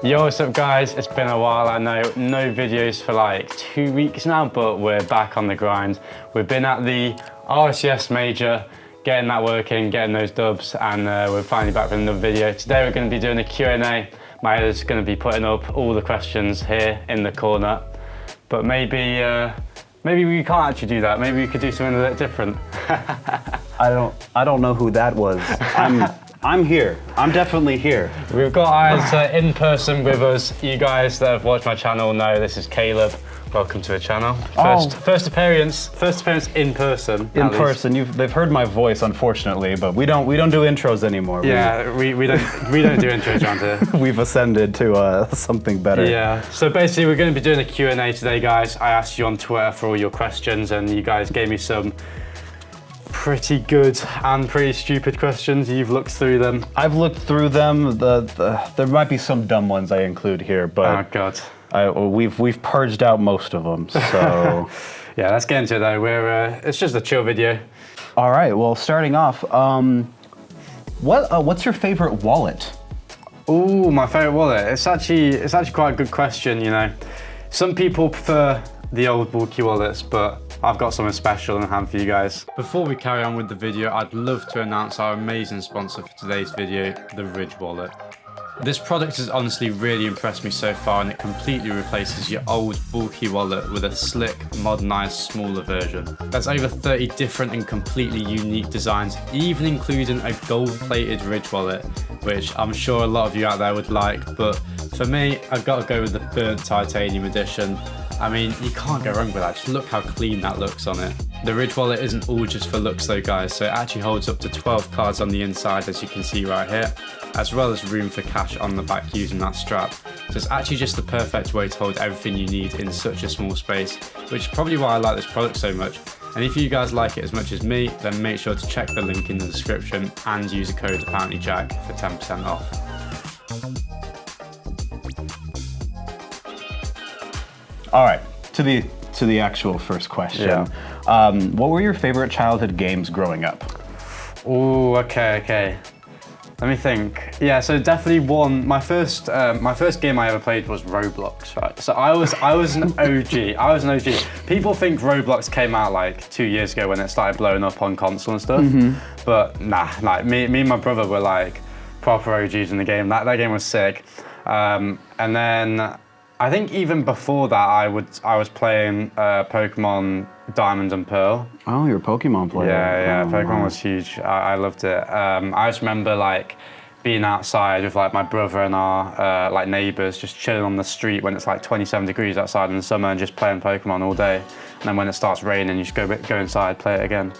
Yo, what's up guys? It's been a while. I know no videos for like 2 weeks now, but we're back on the grind. We've been at the RLCS major, getting that working, getting those dubs, and we're finally back with another video. Today we're going to be doing a Q&A. My editor's going to be putting up all the questions here in the corner, but maybe we can't actually do that. Maybe we could do something a bit different. I don't know who that was. I'm here. I'm definitely here. We've got eyes in person with us. You guys that have watched my channel know this is Caleb. Welcome to the channel. First appearance in person. In person. They've heard my voice, unfortunately, but we don't do intros anymore. Yeah, we don't do intros around here. We've ascended to something better. Yeah. So basically, we're going to be doing a Q&A today, guys. I asked you on Twitter for all your questions, and you guys gave me some pretty good and pretty stupid questions. You've looked through them. I've looked through them. There might be some dumb ones I include here, but oh god, we've purged out most of them. So yeah, let's get into it though. It's just a chill video. All right. Well, starting off, what's your favorite wallet? Ooh, my favorite wallet. It's actually quite a good question. You know, some people prefer the old bulky wallets, but I've got something special in hand for you guys. Before we carry on with the video, I'd love to announce our amazing sponsor for today's video, the Ridge Wallet. This product has honestly really impressed me so far, and it completely replaces your old bulky wallet with a slick, modernized, smaller version. There's over 30 different and completely unique designs, even including a gold-plated Ridge wallet, which I'm sure a lot of you out there would like, but for me, I've got to go with the burnt titanium edition. I mean, you can't go wrong with that. Just look how clean that looks on it. The Ridge wallet isn't all just for looks though, guys, so it actually holds up to 12 cards on the inside, as you can see right here, as well as room for cash on the back using that strap. So it's actually just the perfect way to hold everything you need in such a small space, which is probably why I like this product so much. And if you guys like it as much as me, then make sure to check the link in the description and use the code ApparentlyJack for 10% off. All right, to the actual first question. Yeah. What were your favorite childhood games growing up? Ooh, okay. Let me think. Yeah, so definitely my first game I ever played was Roblox, right? So I was an OG. I was an OG. People think Roblox came out like 2 years ago when it started blowing up on console and stuff. Mm-hmm. But nah, like me and my brother were like proper OGs in the game. That game was sick. And then I think even before that, I was playing Pokemon Diamond and Pearl. Oh, you're a Pokemon player. Yeah, oh, Pokemon wow. was huge. I loved it. I just remember like being outside with like my brother and our like neighbours, just chilling on the street when it's like 27 degrees outside in the summer and just playing Pokemon all day. And then when it starts raining, you just go inside, play it again.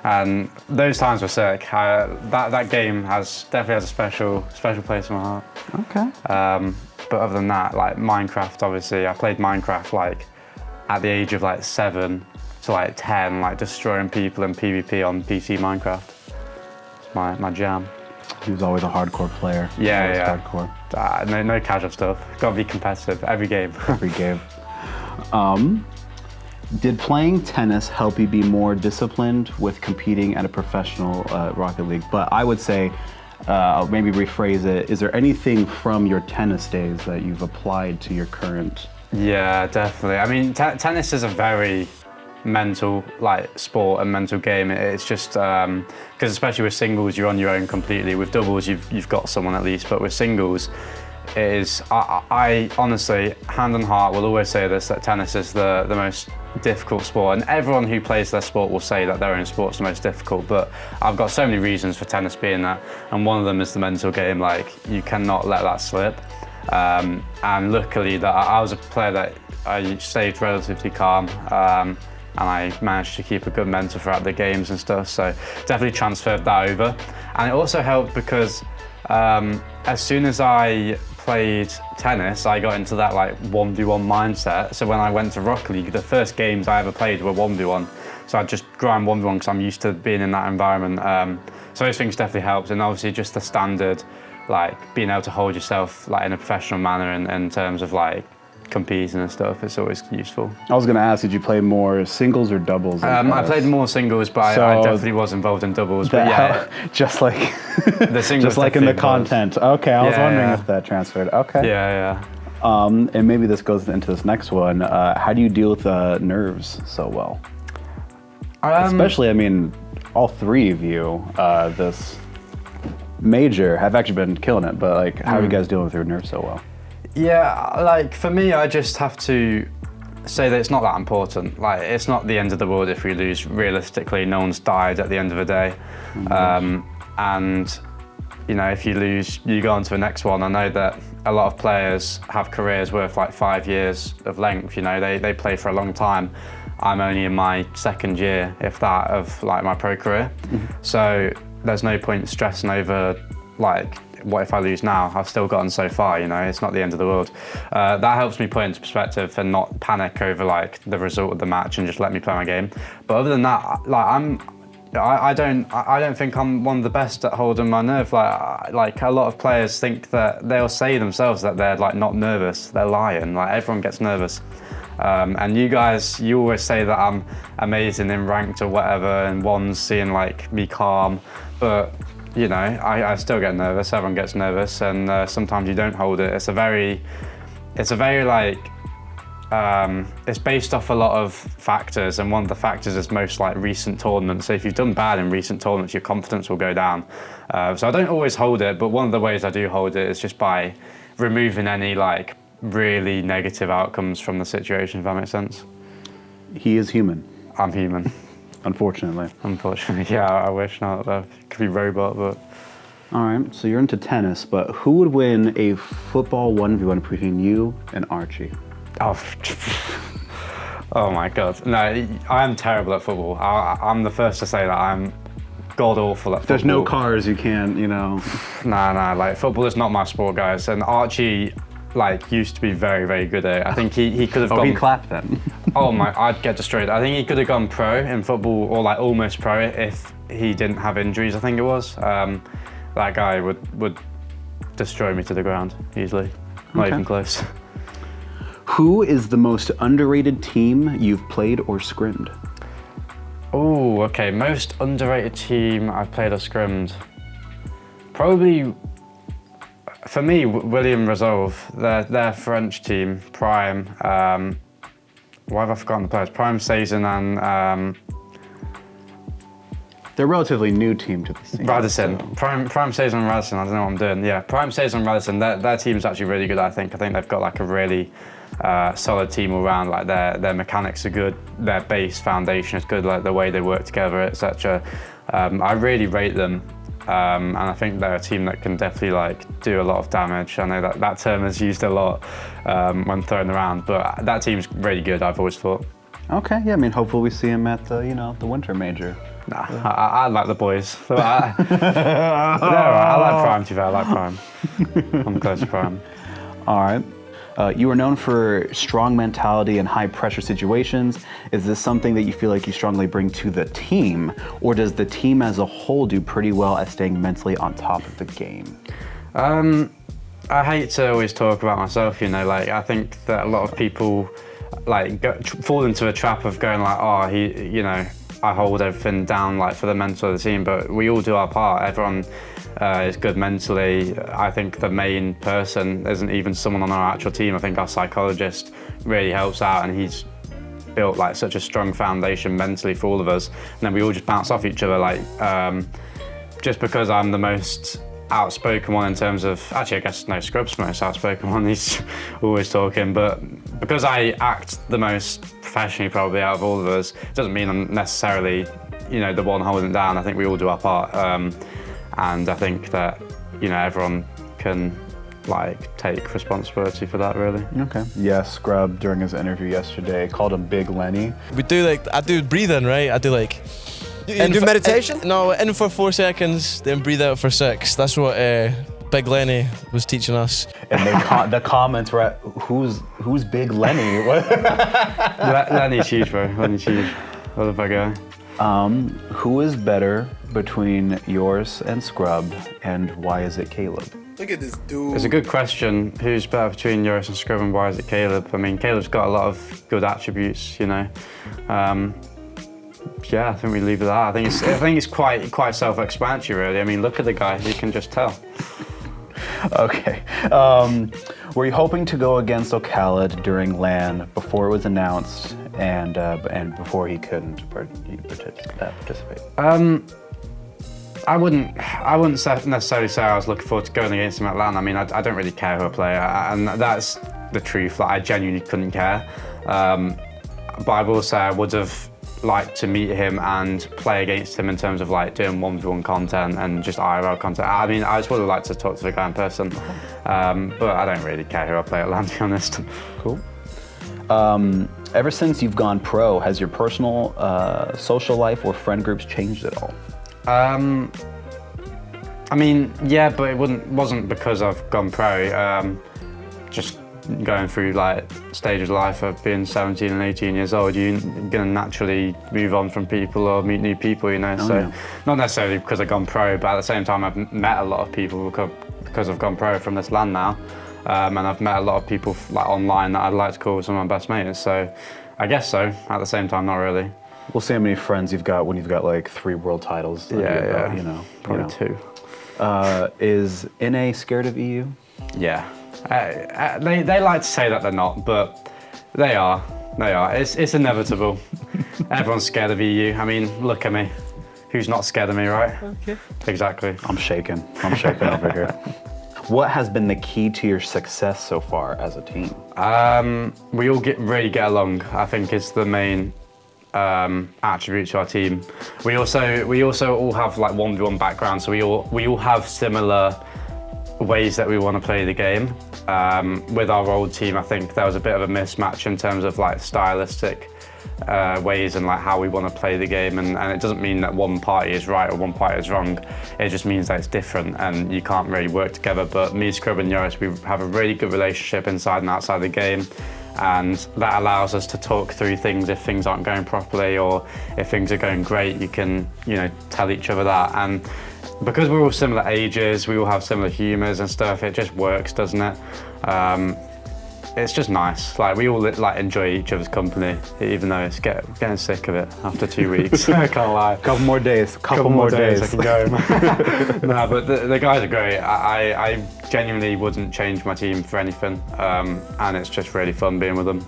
And those times were sick. That game definitely has a special place in my heart. Okay. But other than that, like Minecraft, obviously, I played Minecraft like at the age of like 7 to like 10, like destroying people in PvP on PC Minecraft. It's my jam. He was always a hardcore player. Yeah. Hardcore. No casual stuff. Gotta be competitive every game. Every game. Did playing tennis help you be more disciplined with competing at a professional Rocket League? But I would say, I'll maybe rephrase it. Is there anything from your tennis days that you've applied to your current? Yeah, definitely. I mean, tennis is a very mental like sport and mental game. It's just because especially with singles, you're on your own completely. With doubles, you've got someone at least, but with singles, it is. I honestly, hand on heart, will always say this: that tennis is the most difficult sport, and everyone who plays their sport will say that their own sport's the most difficult, but I've got so many reasons for tennis being that, and one of them is the mental game. Like, you cannot let that slip, and luckily that I was a player that I stayed relatively calm, and I managed to keep a good mental throughout the games and stuff, so definitely transferred that over. And it also helped because as soon as I played tennis, I got into that like 1v1 mindset. So when I went to Rocket League, the first games I ever played were 1v1. So I'd just grind 1v1 because I'm used to being in that environment. So those things definitely helped. And obviously just the standard, like being able to hold yourself like in a professional manner in terms of like competing and stuff, it's always useful. I was going to ask, did you play more singles or doubles? I played more singles, but I definitely was involved in doubles. But yeah, just like the singles, just like in the content. Okay, I was wondering if that transferred. Okay. Yeah. And maybe this goes into this next one. How do you deal with nerves so well? Especially, I mean, all three of you, this major, have actually been killing it, but like, how are you guys dealing with your nerves so well? Yeah, like for me, I just have to say that it's not that important. Like, it's not the end of the world if we lose. Realistically, no one's died at the end of the day. And, you know, if you lose, you go on to the next one. I know that a lot of players have careers worth like 5 years of length, you know, they play for a long time. I'm only in my second year, if that, of like my pro career. So there's no point stressing over like, what if I lose now? I've still gotten so far, you know, it's not the end of the world. That helps me put into perspective and not panic over like the result of the match and just let me play my game. But other than that, like I don't think I'm one of the best at holding my nerve. Like a lot of players think that they'll say themselves that they're like not nervous. They're lying. Like everyone gets nervous. And you guys, you always say that I'm amazing in ranked or whatever, and one's seeing like me calm, but you know, I still get nervous. Everyone gets nervous, and sometimes you don't hold it. It's a very like, it's based off a lot of factors, and one of the factors is most like recent tournaments. So if you've done bad in recent tournaments, your confidence will go down. So I don't always hold it, but one of the ways I do hold it is just by removing any like really negative outcomes from the situation, if that makes sense. He is human. I'm human. Unfortunately. Unfortunately, yeah, I wish not. I could be robot, but... All right, so you're into tennis, but who would win a football 1v1 between you and Archie? Oh, oh my God. No, I am terrible at football. I'm the first to say that. I'm god-awful at football. There's no cars, you can't, you know... Nah, like, football is not my sport, guys. And Archie, like, used to be very, very good at it. I think he could have gone... Oh, he clapped then. Oh my, I'd get destroyed. I think he could have gone pro in football, or like almost pro, if he didn't have injuries, I think it was. That guy would destroy me to the ground easily. Not even close. Who is the most underrated team you've played or scrimmed? Oh, okay, most underrated team I've played or scrimmed. Probably, for me, William Resolve. Their French team, Prime. Why have I forgotten the players? Prime Saison and... They're a relatively new team to the scene. Radisson. So. Prime Saison and Radisson, I don't know what I'm doing. Yeah, Prime Saison and Radisson, their team's actually really good, I think. I think they've got like a really solid team all around. Like their mechanics are good, their base foundation is good, like the way they work together, etc. I really rate them. And I think they're a team that can definitely like do a lot of damage. I know that term is used a lot when thrown around, but that team's really good, I've always thought. Okay, yeah, I mean, hopefully we see him at the, you know, the winter major. Nah, I like the boys. I like Prime, to be fair, I like Prime. I'm close to Prime. All right. You are known for strong mentality in high pressure situations. Is this something that you feel like you strongly bring to the team, or does the team as a whole do pretty well at staying mentally on top of the game? I hate to always talk about myself, you know, like I think that a lot of people like fall into a trap of going like, oh, you know, I hold everything down like for the mental of the team, but we all do our part. Everyone is good mentally. I think the main person isn't even someone on our actual team. I think our psychologist really helps out, and he's built like such a strong foundation mentally for all of us. And then we all just bounce off each other. Like just because I'm the most outspoken one in terms of, actually I guess no, Scrub's the most outspoken one, he's always talking, but because I act the most professionally probably out of all of us, it doesn't mean I'm necessarily, you know, the one holding it down. I think we all do our part, and I think that, you know, everyone can like take responsibility for that, really. Okay. Yeah, Scrub during his interview yesterday called him Big Lenny. We do like, I do breathing, right? I do like, You do meditation? No, in for 4 seconds, then breathe out for 6. That's what Big Lenny was teaching us. And the comments were at, who's Big Lenny? Lenny's huge, bro. Lenny's huge. I love that guy. Who is better between yours and Scrub, and why is it Caleb? Look at this dude. It's a good question. Who's better between Yoris and Scrub, and why is it Caleb? I mean, Caleb's got a lot of good attributes, you know. Yeah, I think we leave it at that. I think it's quite self-explanatory, really. I mean, look at the guy. You can just tell. Okay. Were you hoping to go against Ocala during LAN before it was announced and before he couldn't participate? I wouldn't necessarily say I was looking forward to going against him at LAN. I mean, I don't really care who I play, and that's the truth. Like, I genuinely couldn't care. But I will say I would have liked to meet him and play against him in terms of like doing 1v1 content and just IRL content. I mean, I just would have liked to talk to the guy in person. But I don't really care who I play at LAN, to be honest. Cool. Ever since you've gone pro, has your personal social life or friend groups changed at all? I mean, yeah, but it wasn't because I've gone pro. Just going through like stages of life of being 17 and 18 years old, you're gonna naturally move on from people or meet new people, you know. Not necessarily because I've gone pro, but at the same time I've met a lot of people because I've gone pro from this LAN now, and I've met a lot of people like online that I'd like to call some of my best mates. So I guess so. At the same time, not really. We'll see how many friends you've got when you've got like 3 world titles. Yeah, you know, probably 2. Is NA scared of EU? Yeah. They like to say that they're not, but they are. They are. It's inevitable. Everyone's scared of EU. I mean, look at me. Who's not scared of me, right? Okay. Exactly. I'm shaking over here. What has been the key to your success so far as a team? We all really get along, I think, is the main attribute to our team. We also all have like 1v1 backgrounds, so we all have similar ways that we want to play the game. With our old team, I think there was a bit of a mismatch in terms of like stylistic ways and like how we want to play the game, and it doesn't mean that one party is right or one party is wrong. It just means that it's different and you can't really work together. But me, Scrub and Yoris, we have a really good relationship inside and outside the game, and that allows us to talk through things if things aren't going properly, or if things are going great, you can, you know, tell each other that. And because we're all similar ages, we all have similar humours and stuff, it just works, doesn't it? It's just nice. Like, we all like enjoy each other's company, even though it's getting sick of it after 2 weeks. I can't lie. Couple more days. Couple more days. I can go. No, but the guys are great. I genuinely wouldn't change my team for anything, and it's just really fun being with them.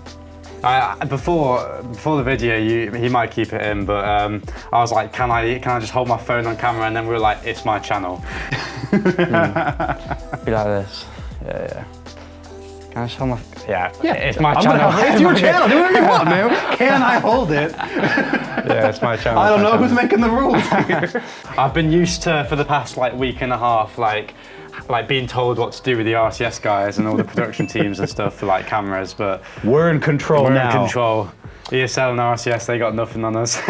Before the video, he might keep it in, but I was like, can I just hold my phone on camera? And then we were like, it's my channel. Be like this. Yeah. Can I just hold my? Yeah. It's my channel. It's your channel. Do whatever you want, man. Can I hold it? Yeah, it's my channel. I don't know who's making the rules here. I've been used to, for the past like week and a half, like being told what to do with the RCS guys and all the production teams and stuff for like cameras, but we're in control now. We're in control. ESL and RCS, they got nothing on us.